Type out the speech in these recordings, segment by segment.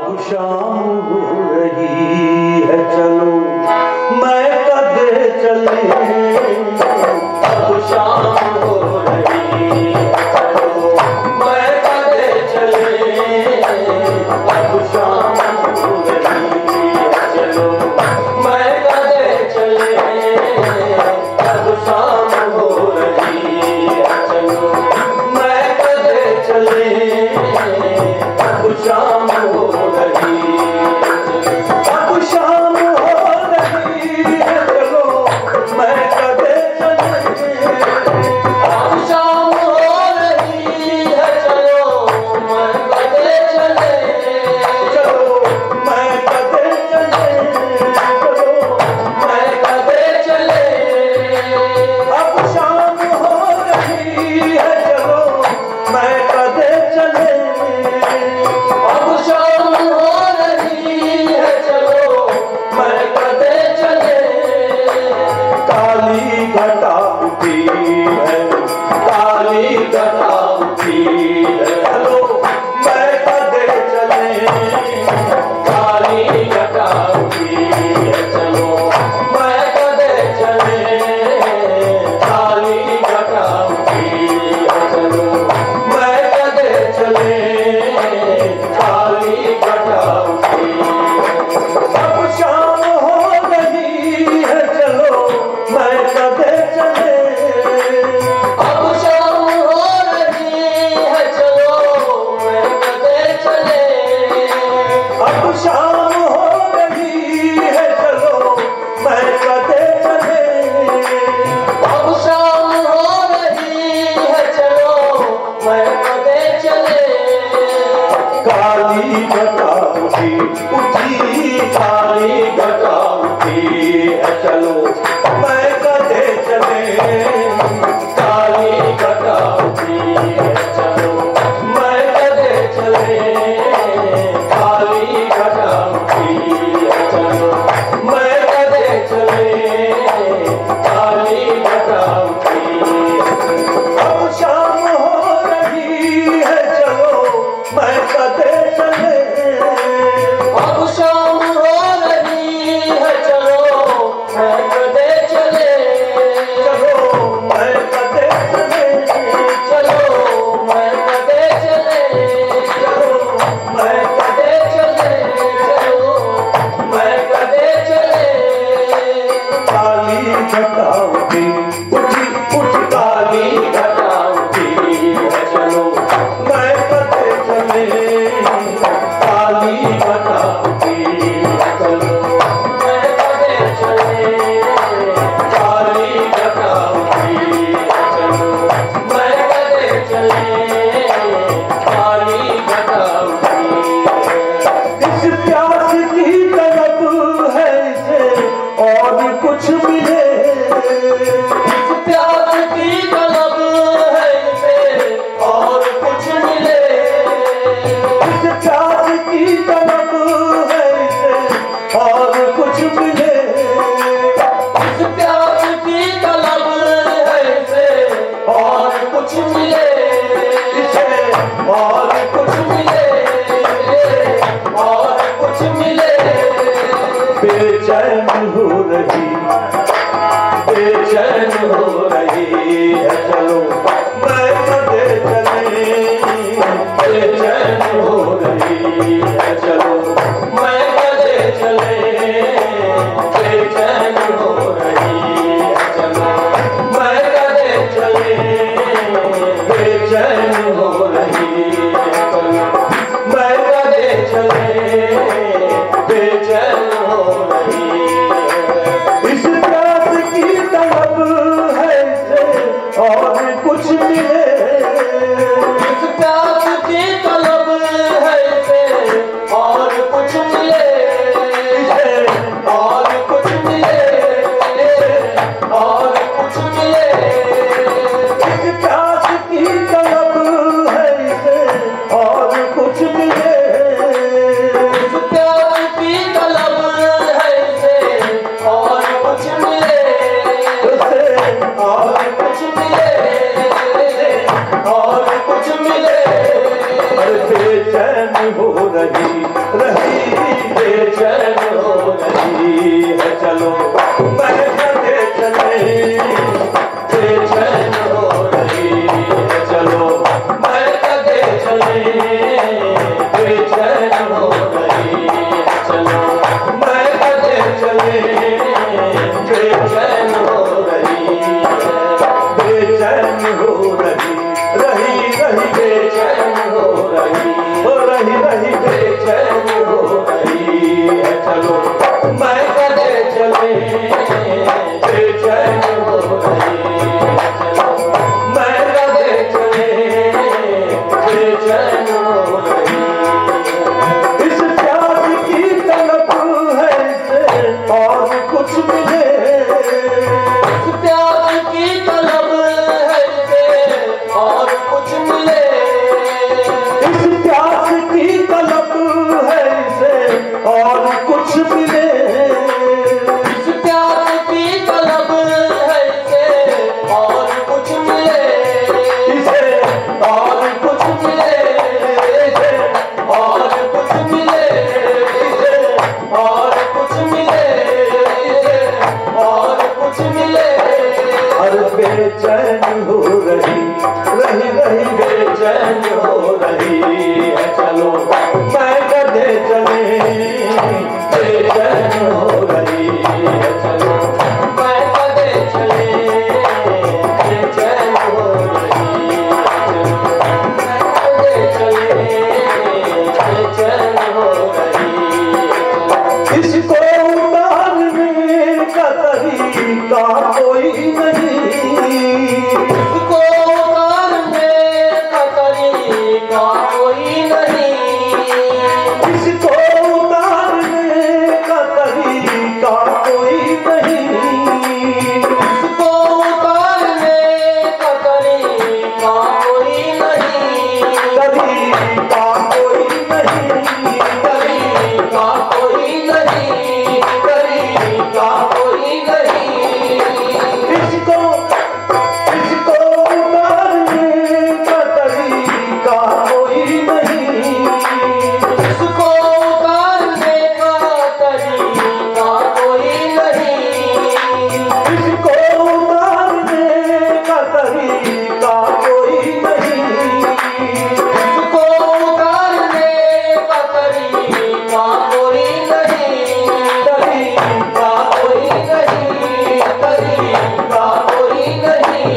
अब शाम हो रही है चलो मैं कदे चले। अब शाम हो रही है चलो मैं कदे चले। अब शाम हो रही है चलो मैं कदे चले। अब शाम हो रही है चलो मैं कदे चले। अब शाम हो रही है अब शाम हो रही है चलो मैं कदे चले। अब शाम हो रही है चलो मैं कदे चले। चलो मैं कदे चले। चलो मैं कदे चले। अब शाम हो रही है चलो मैं कदे चले। अब शाम हो रही है चलो मैं कदे चले। काली घटा उठी है काली घटा उठी है चलो मैं कदे चले। काली घटा उठी है चलो मैं कदे चले। काली घटा उठी है चलो मैं कदे चले। काली घटा उठी अब शाम हो रही है चलो मैं कदे चले। अब शाम हो रही है चलो मैं कदे चले। अब शाम हो रही है चलो मैं कदे चले। अब शाम हो रही है चलो मैं कदे चले। काली घटा उठी काली घटा उठी है चलो मैं कदे चले। काली घटा उठी है चलो मैं कदे चले। काली घटा उठी है चलो मैं कदे चले। काली घटा उठी अब शाम हो रही है चलो मैं कदे चले। अब शाम हो रही है चलो मैं कदे चले। चलो मैं कदे चले। चलो मैं कदे चले। चलो मैं कदे चले। चलो मैं कदे चले। काली घटा उठी काली घटा उठी है चलो मैं कदे चले। काली घटा उठी है चलो मैं कदे चले। काली घटा उठी है चलो मैं कदे चले। काली घटा उठी इस प्यास की तलब है इसे और कुछ मिले। इस प्यास की तलब है इसे और कुछ मिले। इस प्यास की तलब है इसे और कुछ मिले। इस प्यास की तलब है इसे और कुछ मिले। इसे और कुछ मिले। और कुछ मिले। बेचैन हो रही बेचैन हो रही है चलो मैं कदे चले। बेचैन हो रही है चलो मैं कदे चले। बेचैन हो रही है चलो मैं कदे चले। बेचैन हो रही है चलो मैं कदे चले। बेचैन हो रही है इस प्यास की तलब है इसे और कुछ मिले। इस प्यास की तलब है इसे रही रही बेचैन हो रही है चलो महकते चले बेचैन हो रही है चलो महकते चले बेचैन हो रही है चलो महकते चले बेचैन हो रही है बेचैन हो रही रही रही बेचैन हो रही बेचैन हो रही है चलो महकते चले बेचैन हो रही है चलो महकते चले बेचैन हो रही इस प्यार की तलब है इसे और कुछ मिले इस प्यार की तलब है इसे और कुछ मिले इस प्यार की तलब है इसे और कुछ मिले इस प्यार की तलब है इसे और कुछ मिले इसे और कुछ मिले इसे और कुछ मिले इसे और कुछ मिले इसे और कुछ मिले हर बेचैन हो रही रही रही बेचैन हो रही है चलो महकते चले बेचैन हो रही है चलो महकते चले बेचैन हो रही है चलो महकते चले बेचैन हो रही है इसको उतारने का तरीका कोई नहीं इसको उतारने का तरीका कोई नहीं इसको उतारने का तरीका कोई नहीं इसको उतारने का तरीका कोई नहीं तरीका कोई नहीं तरीका कोई नहीं तरीका कोई नहीं इसको इसको उतारने का तरीका कोई नहीं इसको उतारने का तरीका कोई नहीं इसको उतारने का तरीका कोई नहीं इसको उतारने का तरीका कोई नहीं तरीका कोई नहीं तरीका कोई नहीं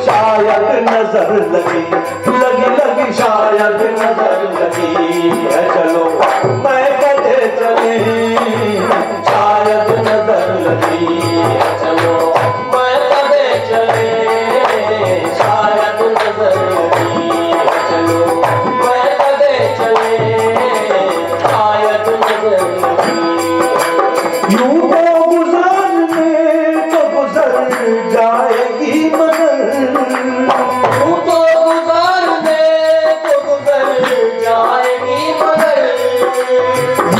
शायद नजर लगी लगी लगी शायद नजर लगी है चलो महकते चले शायद नजर लगी है चलो महकते चले शायद नजर लगी है चलो महकते चले शायद नजर लगी यूं तो गुजरने तो गुजर जाएगी मगर यूं तो गुजरने तो गुजर जाएगी मगर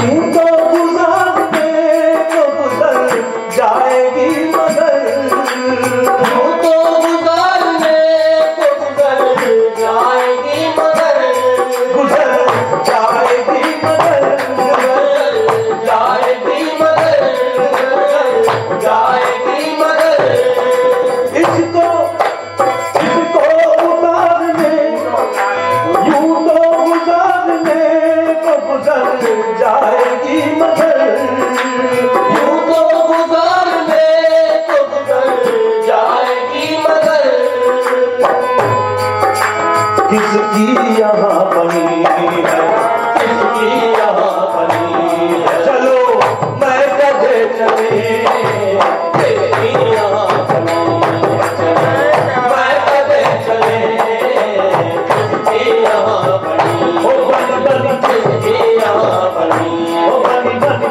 यूं तो गुजरने तो गुजर जाएगी मगर यूं तो गुजरने तो गुजर जाएगी मगर गुजर जाएगी मगर गुजर जाएगी मगर गुजर जाएगी मगर इसको इसको उतारने यूं तो गुजरने तो गुजर जाएगी मगर यूं तो गुजरने तो गुजर जाएगी मगर किसकी यहाँ बनी है किसकी यहाँ बनी है चलो महकते चले किसकी यहाँ बनी है चलो महकते चले किसकी यहाँ बनी हो बनी बनी किसकी यहाँ बनी हो बनी बनी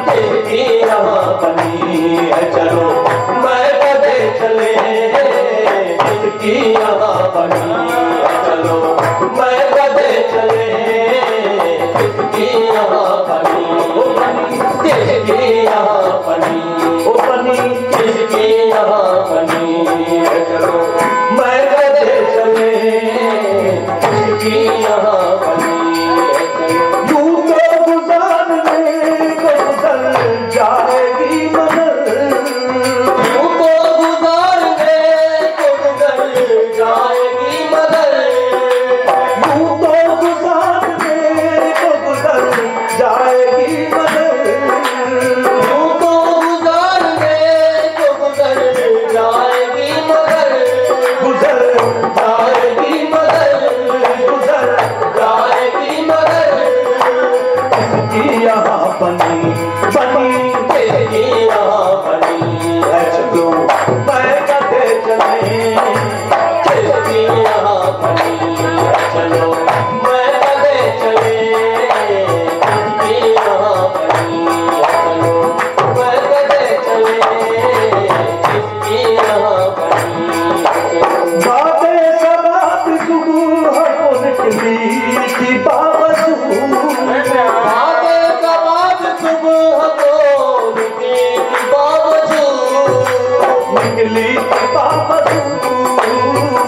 निकली के बावजूद,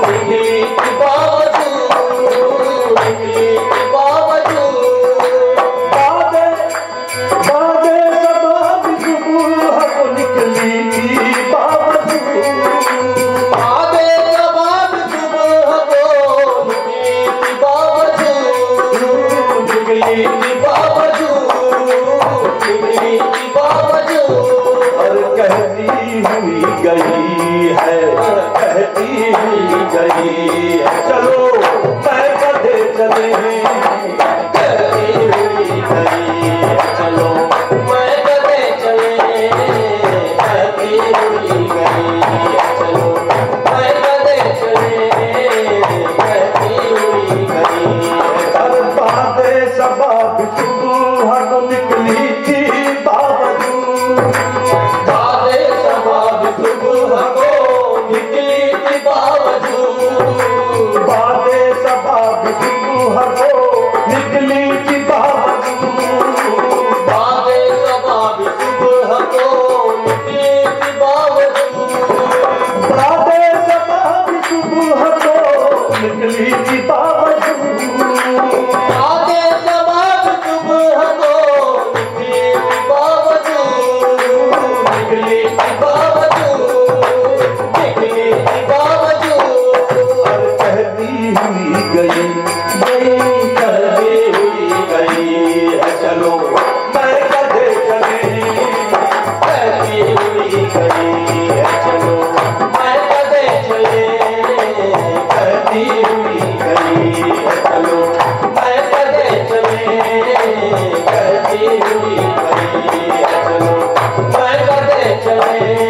निकली के बावजूद, निकली के बावजूद, बादे बादे सबाब सुबह को निकली की बावजूद, आधे जवाब सुबह को निकली के बावजूद, निकली के बावजूद, निकली के बावजूद, और कहती हुई गई है, कहती हुई गई है, चलो मैं कदे चले, कहती हुई गई चलो मैं कदे चले, कहती हुई गई चलो मैं कदे चले, कहती हुई गई और बादे सबाब सुबह को निकली थी बावजूद, आधे सबाब सुबह को निकली के बावजूद, बादे सबाब सुबह को निकली थी बावजूद, आधे सबाब सुबह को निकली के बावजूद, बादे सबाब सुबह को निकली थी बावजूद, आधे सबाब सुबह को निकली के बावजूद, निकली के बावजूद, निकली के बावजूद, और कहती हुई गई, कहती हुई गई है चलो मैं कदे चले, कहती हुई गई है चलो मैं कदे चले, कहती हुई गई है चलो मैं कदे चले, कहती हुई गई है चलो मैं कदे चले।